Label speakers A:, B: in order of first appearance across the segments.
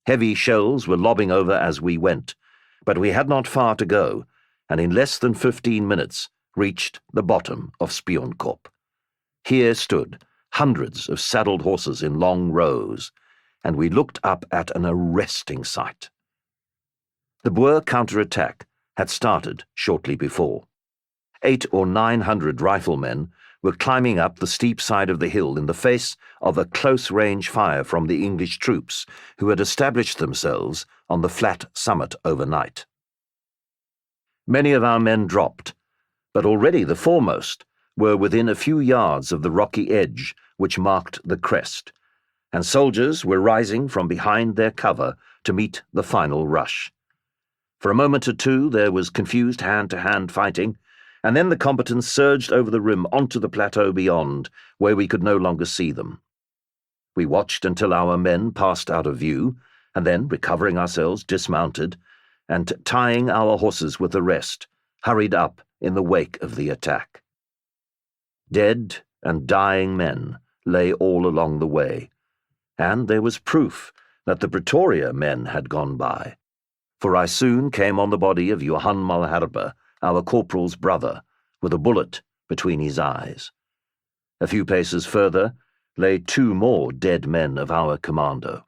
A: Heavy shells were lobbing over as we went, but we had not far to go, and in less than 15 minutes reached the bottom of Spionkop. Here stood hundreds of saddled horses in long rows, and we looked up at an arresting sight. The Boer counterattack had started shortly before. 800 or 900 riflemen were climbing up the steep side of the hill in the face of a close-range fire from the English troops who had established themselves on the flat summit overnight. Many of our men dropped, but already the foremost were within a few yards of the rocky edge which marked the crest, and soldiers were rising from behind their cover to meet the final rush. For a moment or two there was confused hand-to-hand fighting, and then the combatants surged over the rim onto the plateau beyond, where we could no longer see them. We watched until our men passed out of view, and then, recovering ourselves, dismounted, and tying our horses with the rest, hurried up in the wake of the attack. Dead and dying men lay all along the way, and there was proof that the Pretoria men had gone by, for I soon came on the body of Johann Malherbe, our corporal's brother, with a bullet between his eyes. A few paces further lay 2 more dead men of our commando.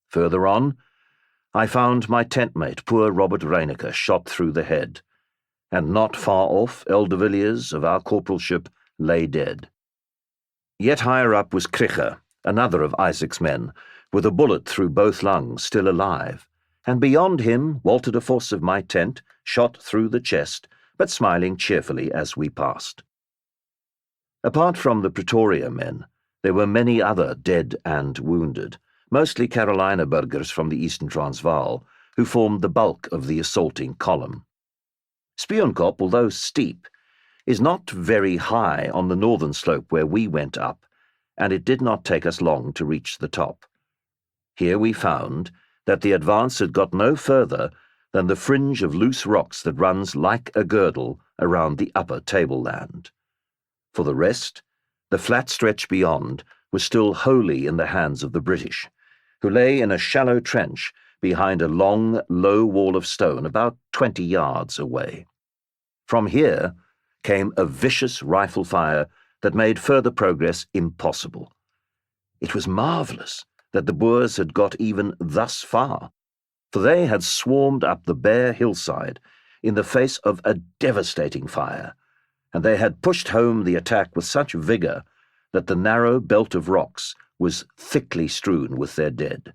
A: Further on, I found my tentmate, poor Robert Reinecker, shot through the head, and not far off, Eldevilliers of our corporalship lay dead. Yet higher up was Krige, another of Isaac's men, with a bullet through both lungs, still alive, and beyond him Walter de Vos of my tent, shot through the chest, but smiling cheerfully as we passed. Apart from the Pretoria men, there were many other dead and wounded, mostly Carolina burghers from the eastern Transvaal, who formed the bulk of the assaulting column. Spionkop, although steep, is not very high on the northern slope where we went up, and it did not take us long to reach the top. Here we found that the advance had got no further than the fringe of loose rocks that runs like a girdle around the upper tableland. For the rest, the flat stretch beyond was still wholly in the hands of the British, who lay in a shallow trench behind a long, low wall of stone about 20 yards away. From here came a vicious rifle fire that made further progress impossible. It was marvellous that the Boers had got even thus far, for they had swarmed up the bare hillside in the face of a devastating fire, and they had pushed home the attack with such vigour that the narrow belt of rocks was thickly strewn with their dead.